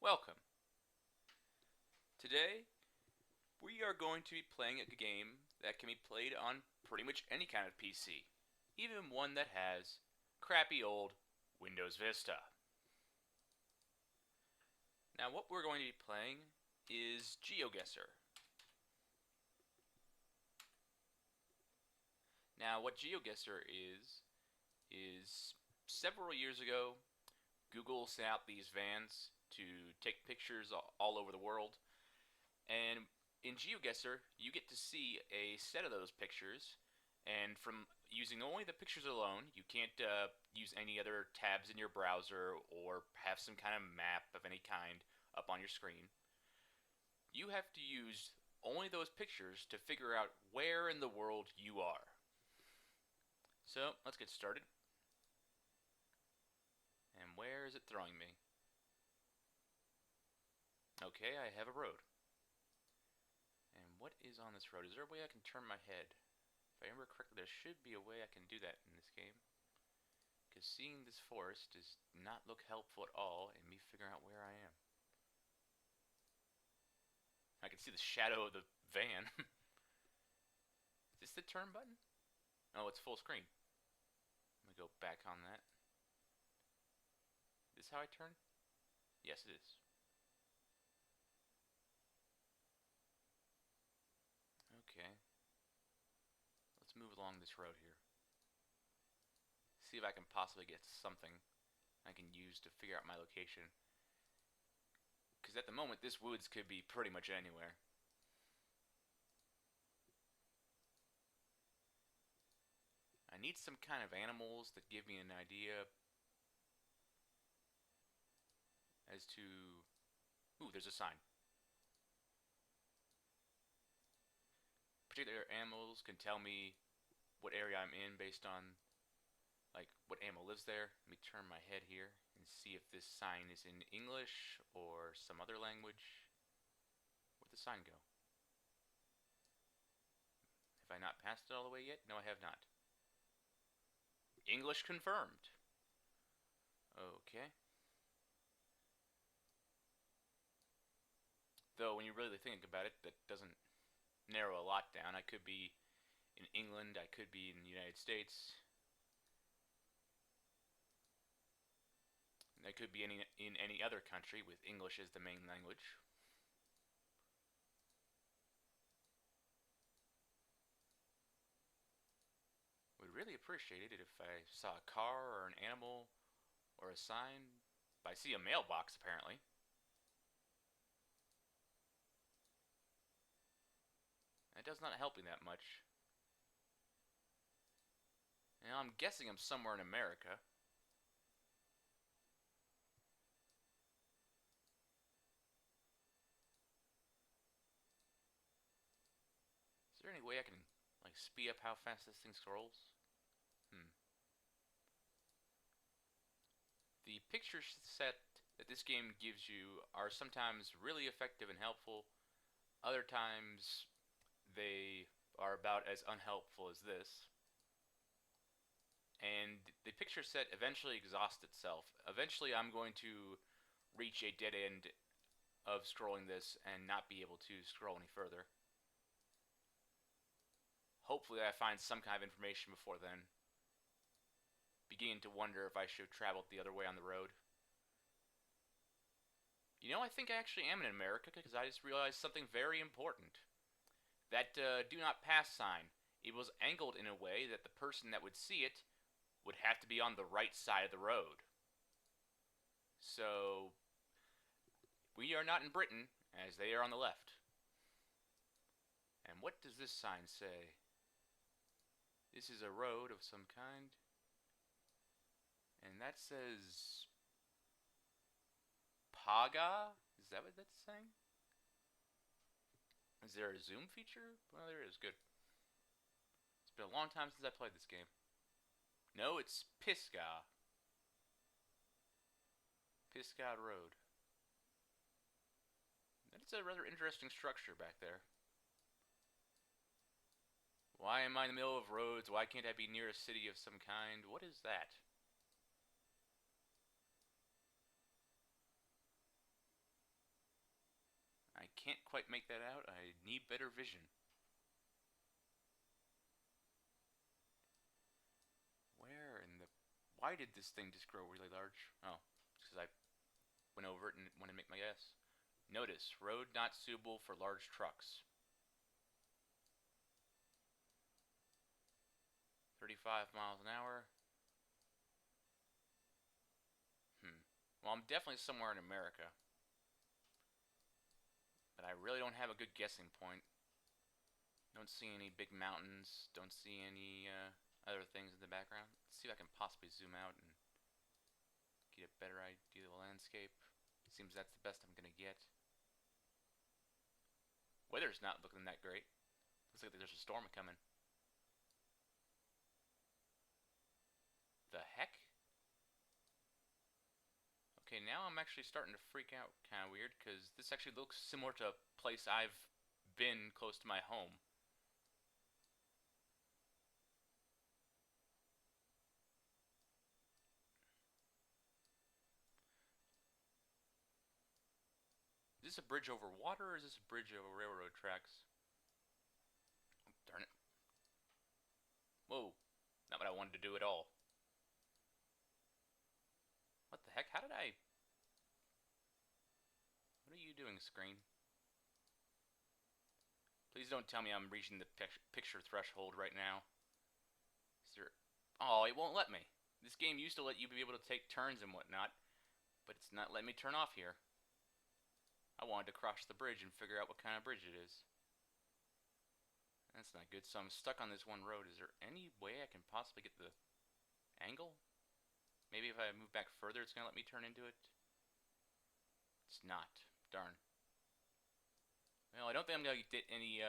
Welcome. Today, we are going to be playing a game that can be played on pretty much any kind of PC, even one that has crappy old Windows Vista. Now, what we're going to be playing is GeoGuessr. Now, what GeoGuessr is several years ago, Google sent out these vans to take pictures all over the world. And in GeoGuessr, you get to see a set of those pictures, and from using only the pictures alone, you can't use any other tabs in your browser or have some kind of map of any kind up on your screen. You have to use only those pictures to figure out where in the world you are. So, let's get started. And where is it throwing me? Okay, I have a road. And what is on this road? Is there a way I can turn my head? If I remember correctly, there should be a way I can do that in this game. Because seeing this forest does not look helpful at all in me figuring out where I am. I can see the shadow of the van. Is this the turn button? Oh, it's full screen. Let me go back on that. Is this how I turn? Yes, it is. Okay. Let's move along this road here. See if I can possibly get something I can use to figure out my location. Because at the moment, this woods could be pretty much anywhere. I need some kind of animals that give me an idea as to... Ooh, there's a sign. Particular animals can tell me what area I'm in based on, like, what animal lives there. Let me turn my head here and see if this sign is in English or some other language. Where'd the sign go? Have I not passed it all the way yet? No, I have not. English confirmed. Okay. Though, when you really think about it, that doesn't narrow a lot down. I could be in England, I could be in the United States. I could be in any other country with English as the main language. Would really appreciate it if I saw a car or an animal or a sign. But I see a mailbox apparently. That does not help me that much. Now I'm guessing I'm somewhere in America. Is there any way I can like speed up how fast this thing scrolls? The picture set that this game gives you are sometimes really effective and helpful. Other times they are about as unhelpful as this. And the picture set eventually exhausts itself. Eventually I'm going to reach a dead end of scrolling this and not be able to scroll any further. Hopefully I find some kind of information before then. Beginning to wonder if I should have traveled the other way on the road. You know, I think I actually am in America because I just realized something very important. That do not pass sign, it was angled in a way that the person that would see it would have to be on the right side of the road. So, we are not in Britain, as they are on the left. And what does this sign say? This is a road of some kind. And that says... Paga? Is that what that's saying? Is there a zoom feature? Well, there is. Good. It's been a long time since I played this game. No, it's Pisgah. Pisgah Road. That's a rather interesting structure back there. Why am I in the middle of roads? Why can't I be near a city of some kind? What is that? can't quite make that out. I need better vision. Where in the... Why did this thing just grow really large? Oh, because I went over it and wanted to make my guess. Notice, road not suitable for large trucks. 35 miles an hour. Well, I'm definitely somewhere in America. But I really don't have a good guessing point. Don't see any big mountains. Don't see any other things in the background. Let's see if I can possibly zoom out and get a better idea of the landscape. It seems that's the best I'm gonna get. Weather's not looking that great. Looks like there's a storm coming. The heck? Okay, now I'm actually starting to freak out. Kind of weird, because this actually looks similar to a place I've been close to my home. Is this a bridge over water, or is this a bridge over railroad tracks? Oh, darn it. Whoa. Not what I wanted to do at all. What the heck? How did I... What are you doing, screen? Please don't tell me I'm reaching the picture threshold right now. Is there... Oh, it won't let me. This game used to let you be able to take turns and whatnot, but it's not letting me turn off here. I wanted to cross the bridge and figure out what kind of bridge it is. That's not good, so I'm stuck on this one road. Is there any way I can possibly get the angle? Maybe if I move back further, it's going to let me turn into it? It's not. Darn. Well, I don't think I'm going to get any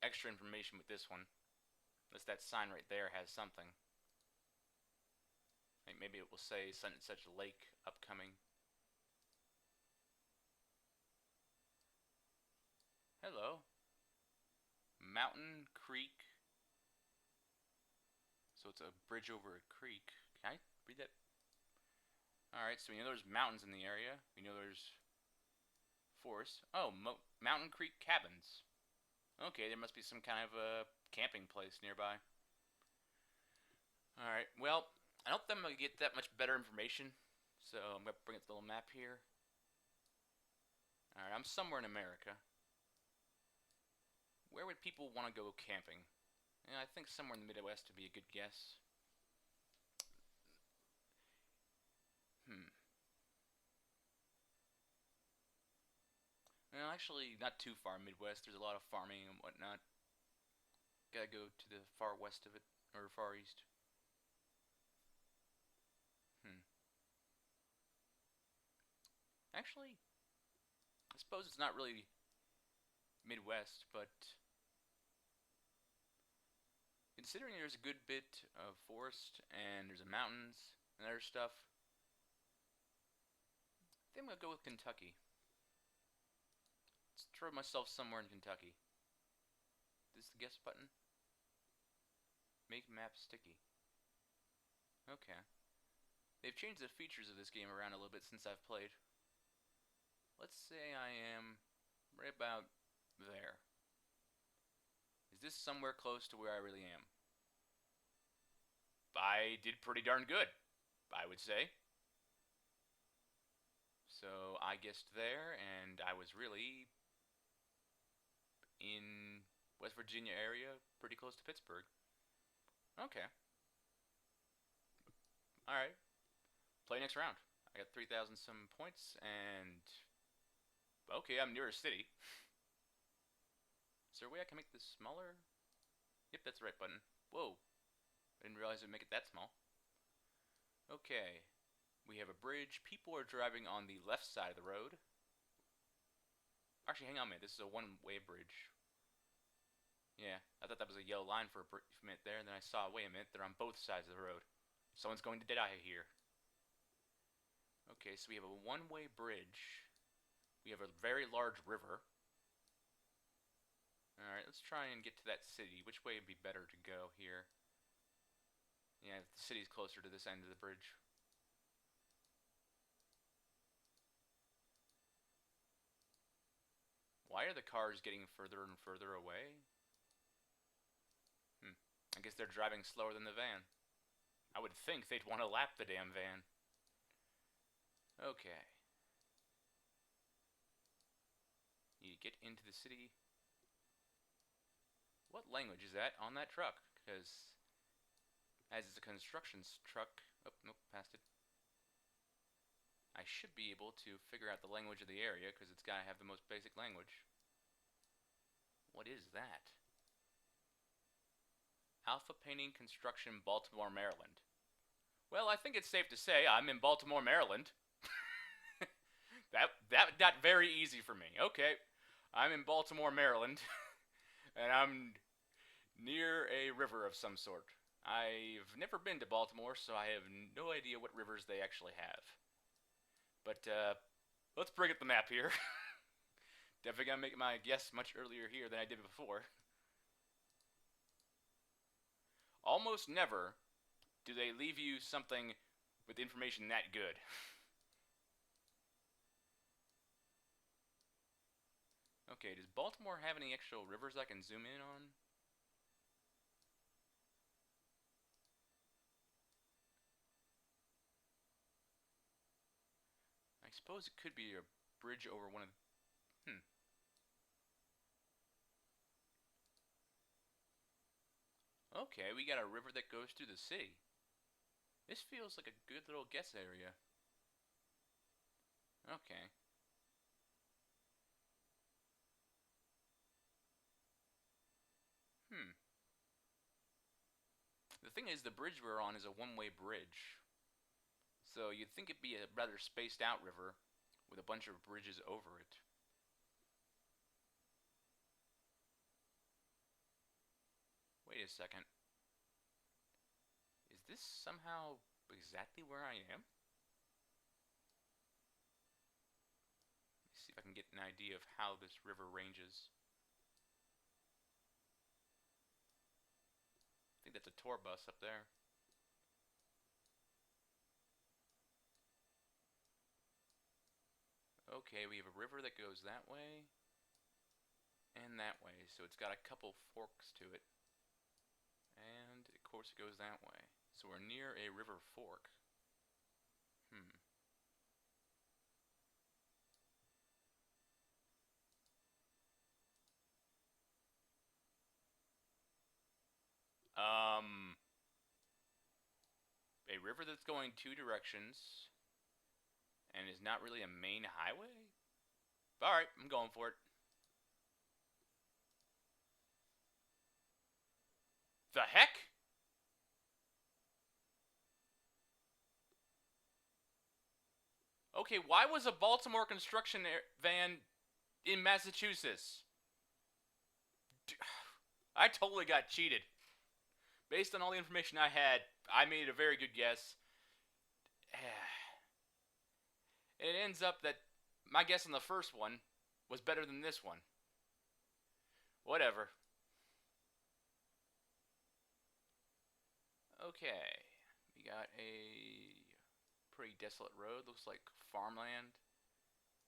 extra information with this one. Unless that sign right there has something. Maybe it will say such and such lake upcoming. Hello. Mountain Creek. So it's a bridge over a creek. Can I read that? Alright, so we know there's mountains in the area. We know there's forest. Oh, Mountain Creek Cabins. Okay, there must be some kind of a camping place nearby. Alright, well, I don't think I'm going to get that much better information. So I'm going to bring up the little map here. Alright, I'm somewhere in America. Where would people want to go camping? Yeah, I think somewhere in the Midwest would be a good guess. Well, actually, not too far Midwest. There's a lot of farming and whatnot. Gotta go to the far west of it, or far east. Actually, I suppose it's not really Midwest, but considering there's a good bit of forest and there's mountains and other stuff, I think I'm gonna go with Kentucky. Let's throw myself somewhere in Kentucky. This is the guess button. Make map sticky. Okay. They've changed the features of this game around a little bit since I've played. Let's say I am right about there. Is this somewhere close to where I really am? I did pretty darn good, I would say. So I guessed there, and I was really in West Virginia area, pretty close to Pittsburgh. Okay. Alright. Play next round. I got 3,000 some points, and... Okay, I'm near a city. Is there a way I can make this smaller? Yep, that's the right button. Whoa. I didn't realize it would make it that small. Okay. We have a bridge. People are driving on the left side of the road. Actually, hang on a minute. This is a one-way bridge. Yeah, I thought that was a yellow line for a minute there, and then I saw, wait a minute, they're on both sides of the road. Someone's going to die here. Okay, so we have a one-way bridge. We have a very large river. Alright, let's try and get to that city. Which way would be better to go here? Yeah, the city's closer to this end of the bridge. Why are the cars getting further and further away? I guess they're driving slower than the van. I would think they'd want to lap the damn van. Okay. You get into the city. What language is that on that truck? Because as it's a construction truck... Oh, nope, passed it. I should be able to figure out the language of the area because it's got to have the most basic language. What is that? Alpha Painting Construction, Baltimore, Maryland. Well, I think it's safe to say I'm in Baltimore, Maryland. that got very easy for me. Okay, I'm in Baltimore, Maryland, and I'm near a river of some sort. I've never been to Baltimore, so I have no idea what rivers they actually have. But let's bring up the map here. Definitely gonna make my guess much earlier here than I did before. Almost never do they leave you something with information that good. Okay, does Baltimore have any actual rivers I can zoom in on? I suppose it could be a bridge over one of the... Okay, we got a river that goes through the city. This feels like a good little guess area. Okay. The thing is, the bridge we're on is a one-way bridge. So you'd think it'd be a rather spaced out river with a bunch of bridges over it. Wait a second. Is this somehow exactly where I am? Let me see if I can get an idea of how this river ranges. I think that's a tour bus up there. Okay, we have a river that goes that way and that way, so it's got a couple forks to it. And of course it goes that way. So we're near a river fork. A river that's going two directions and is not really a main highway? Alright, I'm going for it. The heck? Okay, why was a Baltimore construction van in Massachusetts? I totally got cheated. Based on all the information I had, I made a very good guess. And it ends up that my guess on the first one was better than this one. Whatever. Okay. We got a pretty desolate road. Looks like farmland.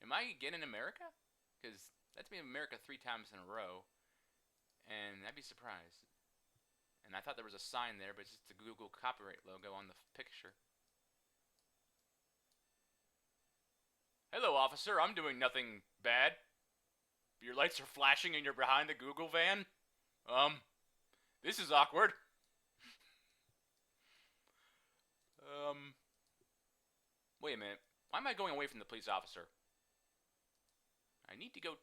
Am I again in America? Because that's been America 3 times in a row. And I'd be surprised. And I thought there was a sign there, but it's just the Google copyright logo on the picture. Hello, officer. I'm doing nothing bad. Your lights are flashing and you're behind the Google van? This is awkward. Wait a minute. Why am I going away from the police officer? I need to go...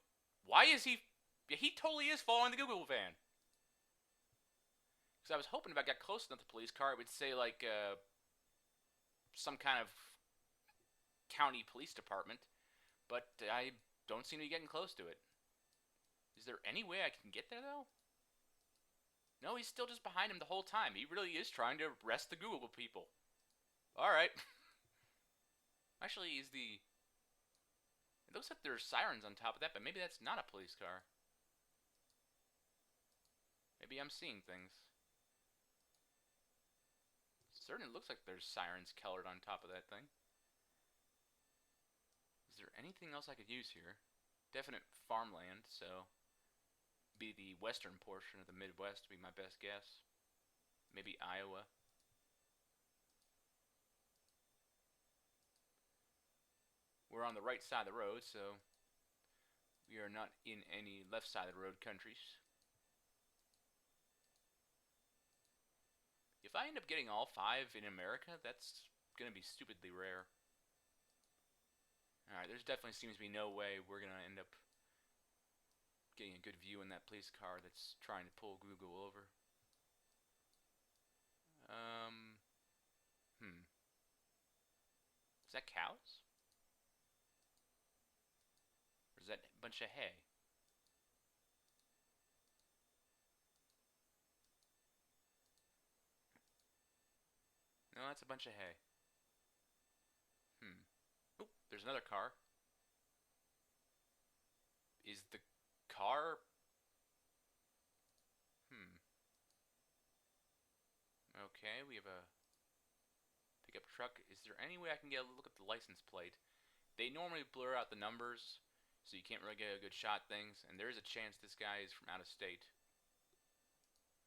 Why is he... Yeah, he totally is following the Google van. Because I was hoping if I got close enough to the police car, it would say, like, some kind of county police department. But I don't seem to be getting close to it. Is there any way I can get there, though? No, he's still just behind him the whole time. He really is trying to arrest the Google people. Alright. Actually, is the... It looks like there's sirens on top of that, but maybe that's not a police car. Maybe I'm seeing things. Certainly looks like there's sirens colored on top of that thing. Is there anything else I could use here? definite farmland, so be the western portion of the Midwest would be my best guess. Maybe Iowa. We're on the right side of the road, so we are not in any left side of the road countries. If I end up getting all 5 in America, that's gonna be stupidly rare. Alright, there's definitely seems to be no way we're gonna end up getting a good view in that police car that's trying to pull Google over. Um, Is that cows? Or is that a bunch of hay? No, that's a bunch of hay. Oop, there's another car. Is the car... Okay, we have a pickup truck. Is there any way I can get a look at the license plate? They normally blur out the numbers, so you can't really get a good shot at things, and there is a chance this guy is from out of state.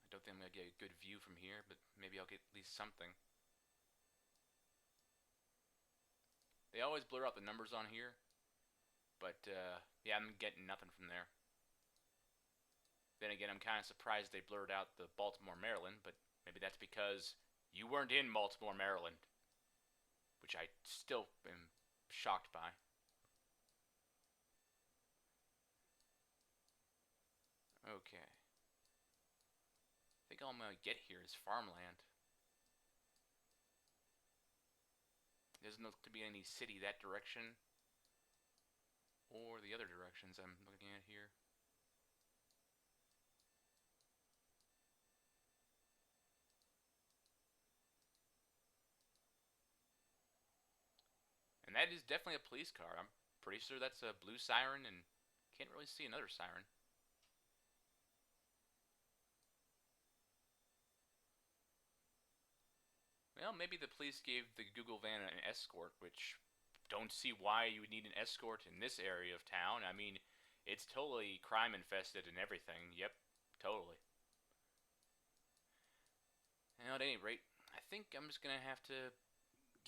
I don't think I'm going to get a good view from here, but maybe I'll get at least something. They always blur out the numbers on here, but yeah, I'm getting nothing from there. Then again, I'm kind of surprised they blurred out the Baltimore, Maryland, but maybe that's because you weren't in Baltimore, Maryland, which I still am shocked by. Okay. I think all I'm going to get here is farmland. Doesn't look to be any city that direction, or the other directions I'm looking at here. And that is definitely a police car. I'm pretty sure that's a blue siren, and can't really see another siren. Well, maybe the police gave the Google van an escort, which don't see why you would need an escort in this area of town. I mean, it's totally crime infested and everything. Yep, totally. Now, at any rate, I think I'm just gonna have to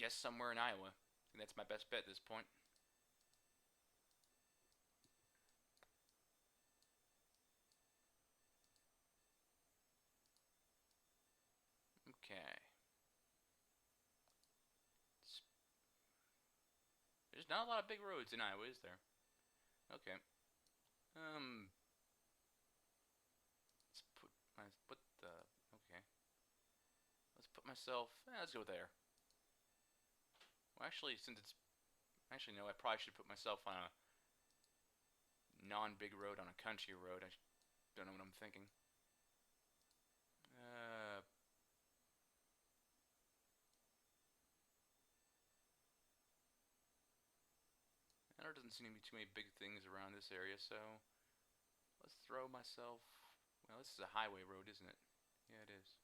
guess somewhere in Iowa. I think that's my best bet at this point. Okay. There's not a lot of big roads in Iowa, is there? Okay. Let's put the okay. Let's put myself. Let's go there. Well, actually, since it's actually no, I probably should put myself on a non-big road on a country road. I don't know what I'm thinking. There doesn't seem to be too many big things around this area, so let's throw myself. Well, this is a highway road, isn't it? Yeah, it is.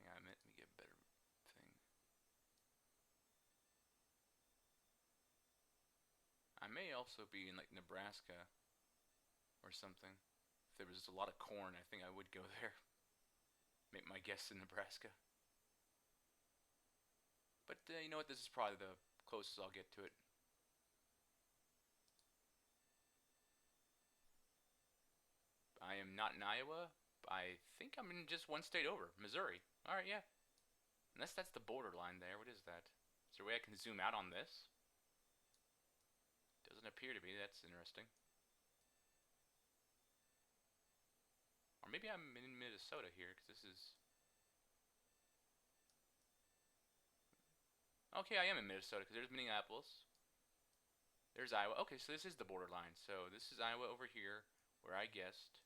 Hang on a minute. Let me get a better thing. I may also be in like Nebraska or something. If there was a lot of corn, I think I would go there. Make my guess in Nebraska. But you know what? This is probably the closest I'll get to it. I am not in Iowa. I think I'm in just one state over, Missouri. Alright, yeah. Unless that's the borderline there. What is that? Is there a way I can zoom out on this? Doesn't appear to be. That's interesting. Or maybe I'm in Minnesota here, because this is... Okay, I am in Minnesota, because there's Minneapolis. There's Iowa. Okay, so this is the borderline. So this is Iowa over here, where I guessed.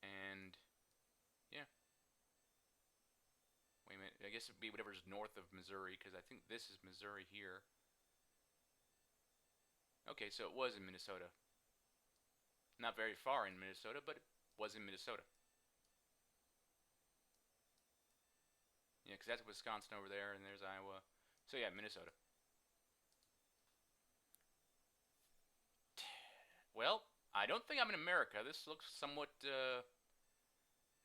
And, yeah. Wait a minute. I guess it would be whatever's north of Missouri, because I think this is Missouri here. Okay, so it was in Minnesota. Not very far in Minnesota, but it was in Minnesota. Yeah, because that's Wisconsin over there, and there's Iowa. So yeah, Minnesota. Well, I don't think I'm in America. This looks somewhat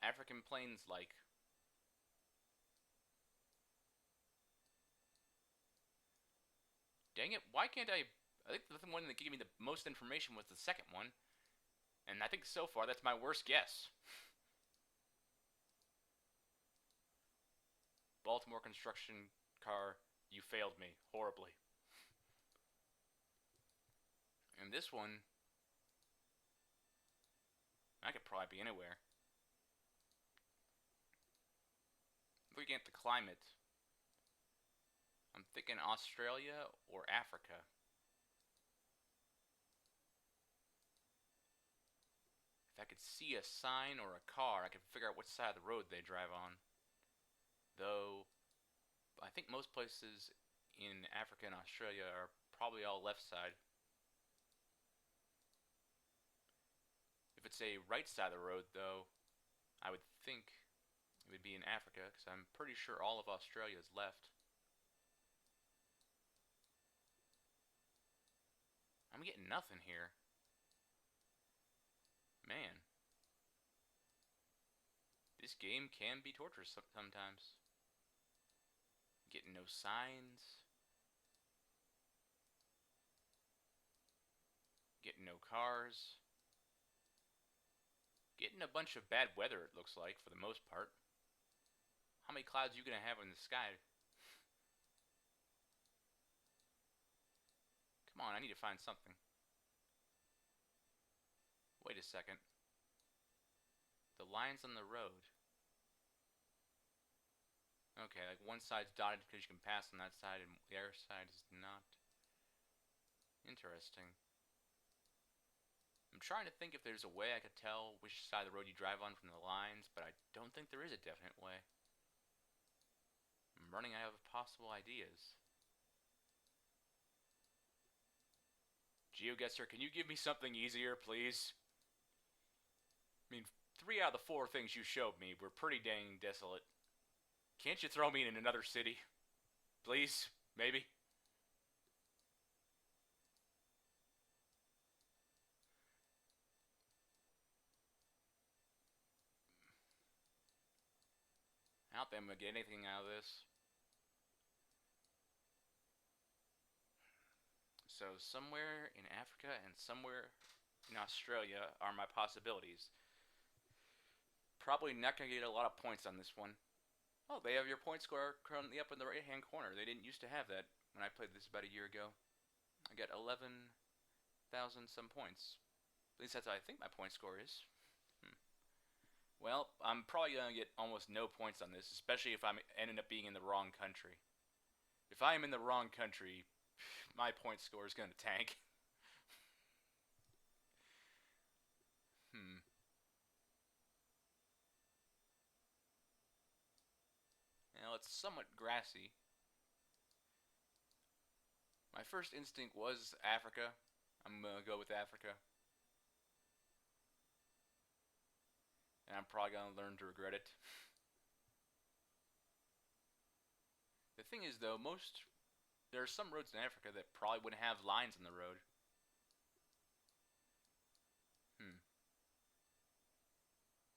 African plains like. Dang it, why can't I? I think the one that gave me the most information was the second one, and I think so far that's my worst guess. Baltimore construction car, you failed me horribly. And this one, I could probably be anywhere. Looking at the climate, I'm thinking Australia or Africa. If I could see a sign or a car, I could figure out which side of the road they drive on. Though, I think most places in Africa and Australia are probably all left side. If it's a right side of the road, though, I would think it would be in Africa, because I'm pretty sure all of Australia is left. I'm getting nothing here. Man, this game can be torturous sometimes. Getting no signs. Getting no cars. Getting a bunch of bad weather, it looks like, for the most part. How many clouds are you going to have in the sky? Come on, I need to find something. Wait a second. The lines on the road. Okay, like one side's dotted because you can pass on that side and the other side is not. Interesting. I'm trying to think if there's a way I could tell which side of the road you drive on from the lines, but I don't think there is a definite way. I'm running out of possible ideas. GeoGuessr, can you give me something easier, please? I mean, 3 out of the 4 things you showed me were pretty dang desolate. Can't you throw me in another city? Please? Maybe? I don't think I'm gonna get anything out of this. So, somewhere in Africa and somewhere in Australia are my possibilities. Probably not gonna get a lot of points on this one. Oh, they have your point score currently up in the right hand corner. They didn't used to have that when I played this about a year ago. I got 11,000 some points. At least that's what I think my point score is. Well, I'm probably going to get almost no points on this, especially if I'm ending up being in the wrong country. If I am in the wrong country, my point score is going to tank. Now, it's somewhat grassy. My first instinct was Africa. I'm going to go with Africa. And I'm probably going to learn to regret it. The thing is, though, there are some roads in Africa that probably wouldn't have lines in the road.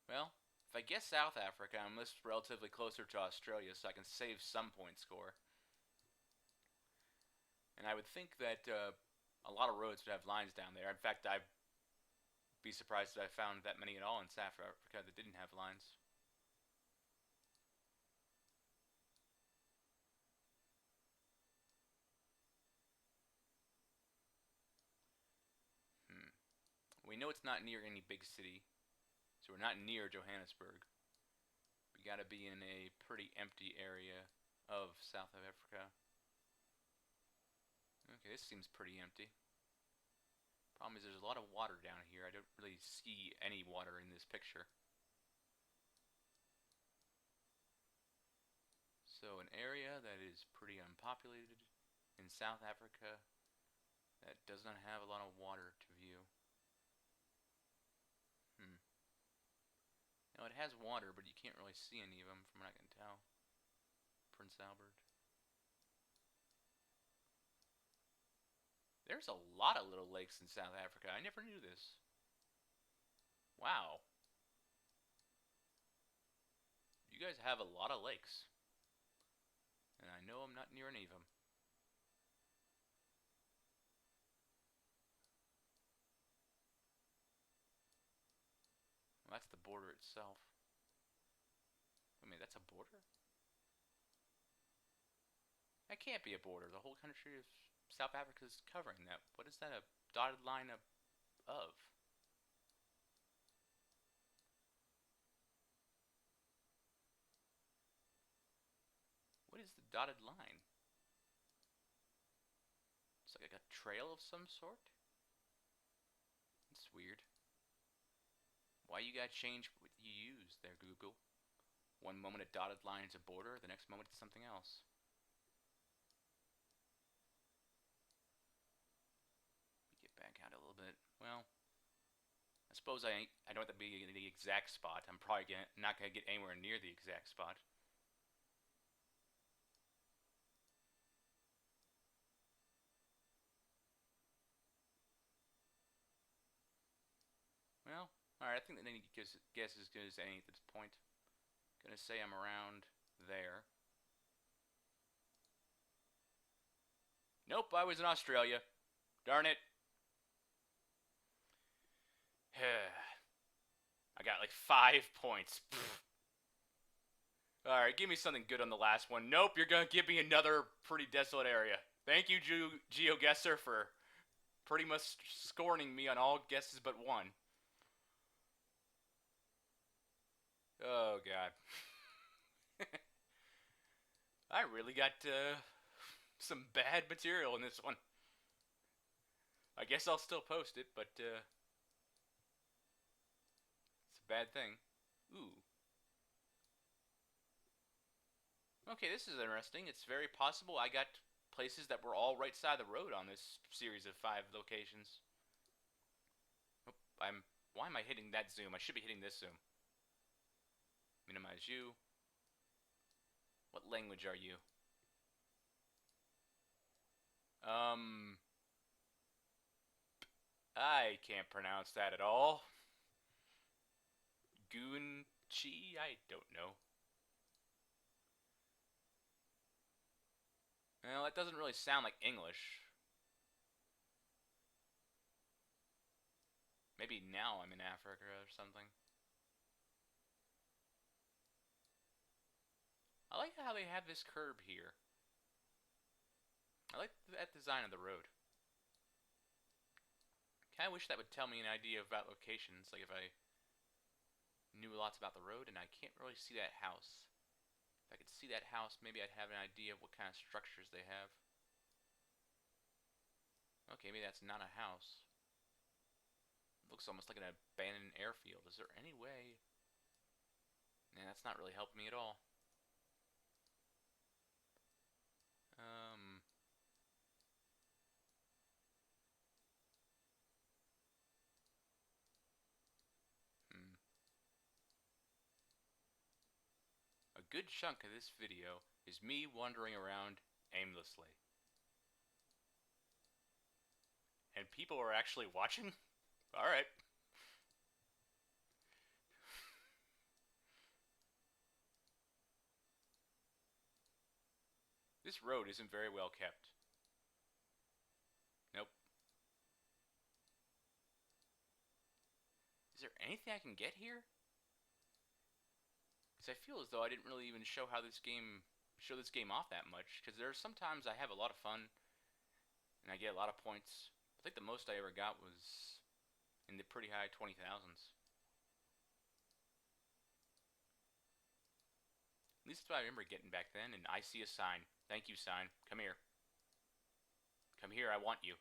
Well, if I guess South Africa, I'm relatively closer to Australia, so I can save some point score. And I would think that a lot of roads would have lines down there. In fact, I'd be surprised if I found that many at all in South Africa that didn't have lines. We know it's not near any big city, so we're not near Johannesburg. We gotta be in a pretty empty area of South Africa. Okay, this seems pretty empty. Problem is there's a lot of water down here. I don't really see any water in this picture. So an area that is pretty unpopulated in South Africa that does not have a lot of water to view. Now it has water, but you can't really see any of them from what I can tell. Prince Albert. There's a lot of little lakes in South Africa. I never knew this. Wow. You guys have a lot of lakes. And I know I'm not near any of them. Well, that's the border itself. I mean, that's a border? That can't be a border. The whole country of South Africa is covering that. What is that, a dotted line of? What is the dotted line? It's like a trail of some sort? It's weird. Why you gotta change what you use there, Google? One moment a dotted line is a border, the next moment it's something else. Let me get back out a little bit. Well, I suppose I don't have to be in the exact spot. I'm probably not gonna get anywhere near the exact spot. Well, alright, I think that any guess is as good as any at this point. Gonna say I'm around there. Nope, I was in Australia. Darn it. I got like 5 points. Alright, give me something good on the last one. Nope, you're gonna give me another pretty desolate area. Thank you, GeoGuessr, for pretty much scorning me on all guesses but one. Oh, God. I really got some bad material in this one. I guess I'll still post it, but it's a bad thing. Ooh. Okay, this is interesting. It's very possible I got places that were all right side of the road on this series of 5 locations. Oh, why am I hitting that zoom? I should be hitting this zoom. Minimize you. What language are you? I can't pronounce that at all. Goonchi? I don't know. Well, that doesn't really sound like English. Maybe now I'm in Africa or something. I like how they have this curb here. I like that design of the road. Kinda wish that would tell me an idea about locations, like if I knew lots about the road and I can't really see that house. If I could see that house, maybe I'd have an idea of what kind of structures they have. Okay, maybe that's not a house. It looks almost like an abandoned airfield. Is there any way? Nah, that's not really helping me at all. A good chunk of this video is me wandering around aimlessly. And people are actually watching? Alright. This road isn't very well kept. Nope. Is there anything I can get here? Because I feel as though I didn't really even show this game off that much. Because there are sometimes I have a lot of fun and I get a lot of points. I think the most I ever got was in the pretty high 20,000s. At least that's what I remember getting back then. And I see a sign. Thank you, sign. Come here. Come here, I want you.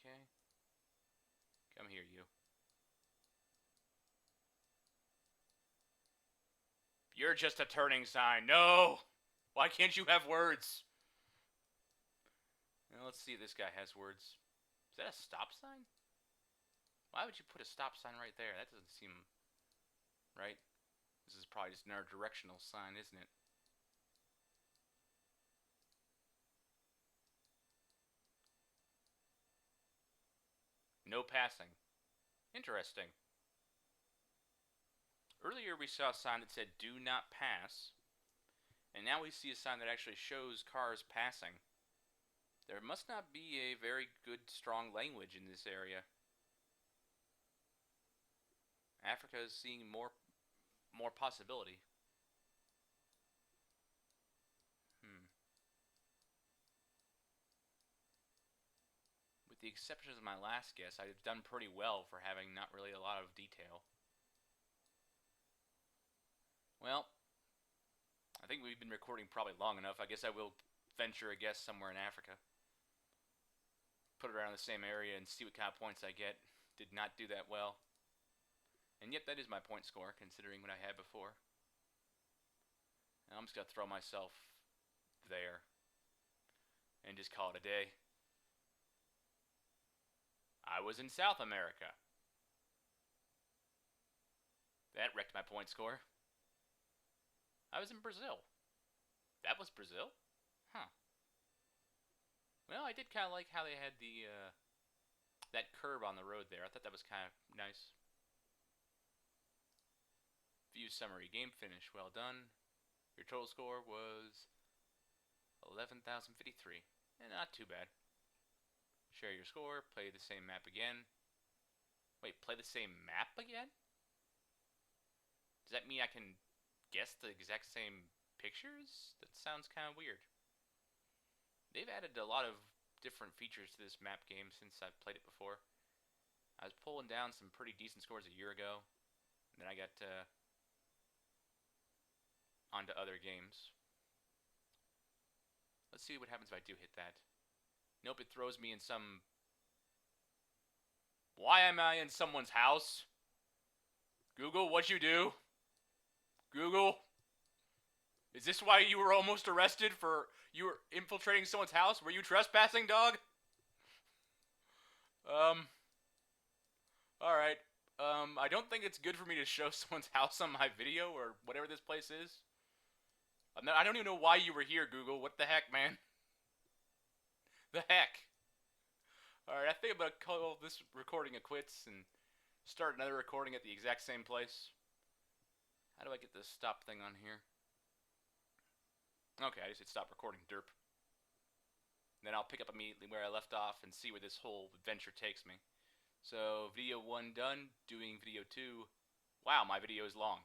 Okay. Come here, you. You're just a turning sign. No! Why can't you have words? Now let's see if this guy has words. Is that a stop sign? Why would you put a stop sign right there? That doesn't seem right. This is probably just another directional sign, isn't it? No passing. Interesting. Earlier we saw a sign that said do not pass, and now we see a sign that actually shows cars passing. There must not be a very good, strong language in this area. Africa is seeing more possibility. With the exception of my last guess, I've done pretty well for having not really a lot of detail. Well, I think we've been recording probably long enough. I guess I will venture a guess somewhere in Africa. Put it around the same area and see what kind of points I get. Did not do that well. And yet that is my point score, considering what I had before. Now I'm just going to throw myself there and just call it a day. I was in South America. That wrecked my point score. I was in Brazil. That was Brazil? Huh. Well, I did kind of like how they had the that curb on the road there. I thought that was kind of nice. View summary. Game finish. Well done. Your total score was 11,053. Not too bad. Share your score. Play the same map again. Wait, play the same map again? Does that mean I can guess the exact same pictures? That sounds kind of weird. They've added a lot of different features to this map game since I've played it before. I was pulling down some pretty decent scores a year ago, and then I got onto other games. Let's see what happens if I do hit that. Nope, it throws me in some... Why am I in someone's house? Google, what'd you do? Google? Is this why you were almost arrested for... You were infiltrating someone's house? Were you trespassing, dog? Alright. I don't think it's good for me to show someone's house on my video or whatever this place is. I don't even know why you were here, Google. What the heck, man? The heck? Alright, I think I'm going to call this recording a quits and start another recording at the exact same place. How do I get this stop thing on here? Okay, I just hit stop recording, derp. Then I'll pick up immediately where I left off and see where this whole adventure takes me. So, video 1 done, doing video 2. Wow, my video is long.